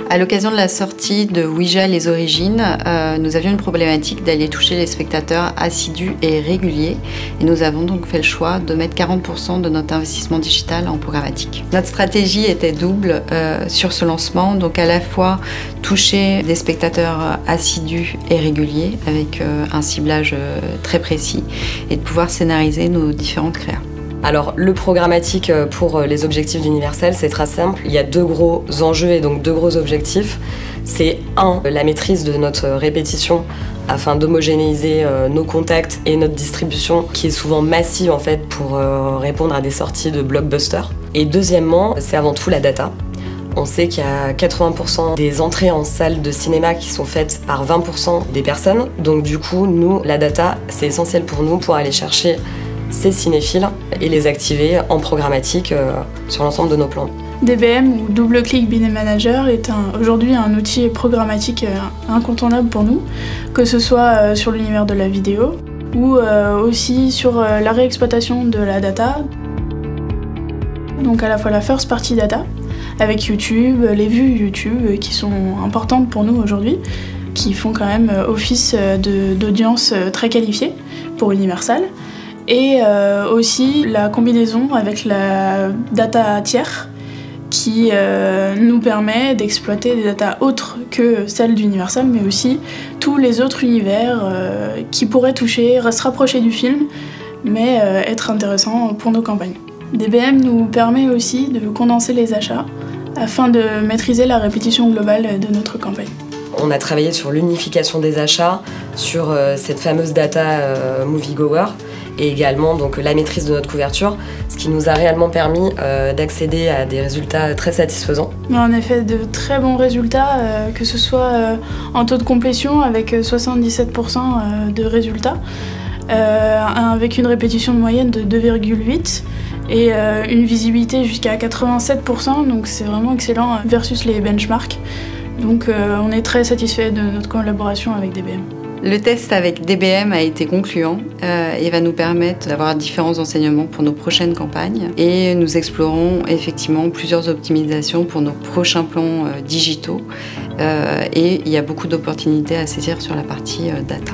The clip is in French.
À l'occasion de la sortie de Ouija Les Origines, nous avions une problématique d'aller toucher les spectateurs assidus et réguliers. Et nous avons donc fait le choix de mettre 40% de notre investissement digital en programmatique. Notre stratégie était double sur ce lancement, donc à la fois toucher des spectateurs assidus et réguliers avec un ciblage très précis et de pouvoir scénariser nos différentes créas. Alors le programmatique pour les objectifs d'Universal, c'est très simple. Il y a deux gros enjeux et donc deux gros objectifs. C'est la maîtrise de notre répétition afin d'homogénéiser nos contacts et notre distribution qui est souvent massive en fait pour répondre à des sorties de blockbusters. Et deuxièmement, c'est avant tout la data. On sait qu'il y a 80% des entrées en salle de cinéma qui sont faites par 20% des personnes. Donc du coup, nous, la data, c'est essentiel pour nous pour aller chercher ces cinéphiles et les activer en programmatique sur l'ensemble de nos plans. DBM ou Double Click Bidding Manager est aujourd'hui un outil programmatique incontournable pour nous, que ce soit sur l'univers de la vidéo ou aussi sur la réexploitation de la data. Donc à la fois la first party data avec YouTube, les vues YouTube qui sont importantes pour nous aujourd'hui, qui font quand même office d'audience très qualifiée pour Universal. Et aussi la combinaison avec la data tiers qui nous permet d'exploiter des datas autres que celles d'Universal, mais aussi tous les autres univers qui pourraient toucher, se rapprocher du film, mais être intéressants pour nos campagnes. DBM nous permet aussi de condenser les achats afin de maîtriser la répétition globale de notre campagne. On a travaillé sur l'unification des achats, sur cette fameuse data moviegoer et également donc, la maîtrise de notre couverture, ce qui nous a réellement permis d'accéder à des résultats très satisfaisants. En effet, de très bons résultats, que ce soit en taux de complétion avec 77% de résultats, avec une répétition de moyenne de 2,8 et une visibilité jusqu'à 87%, donc c'est vraiment excellent versus les benchmarks. Donc on est très satisfait de notre collaboration avec DBM. Le test avec DBM a été concluant et va nous permettre d'avoir différents enseignements pour nos prochaines campagnes. Et nous explorons effectivement plusieurs optimisations pour nos prochains plans digitaux. Et il y a beaucoup d'opportunités à saisir sur la partie data.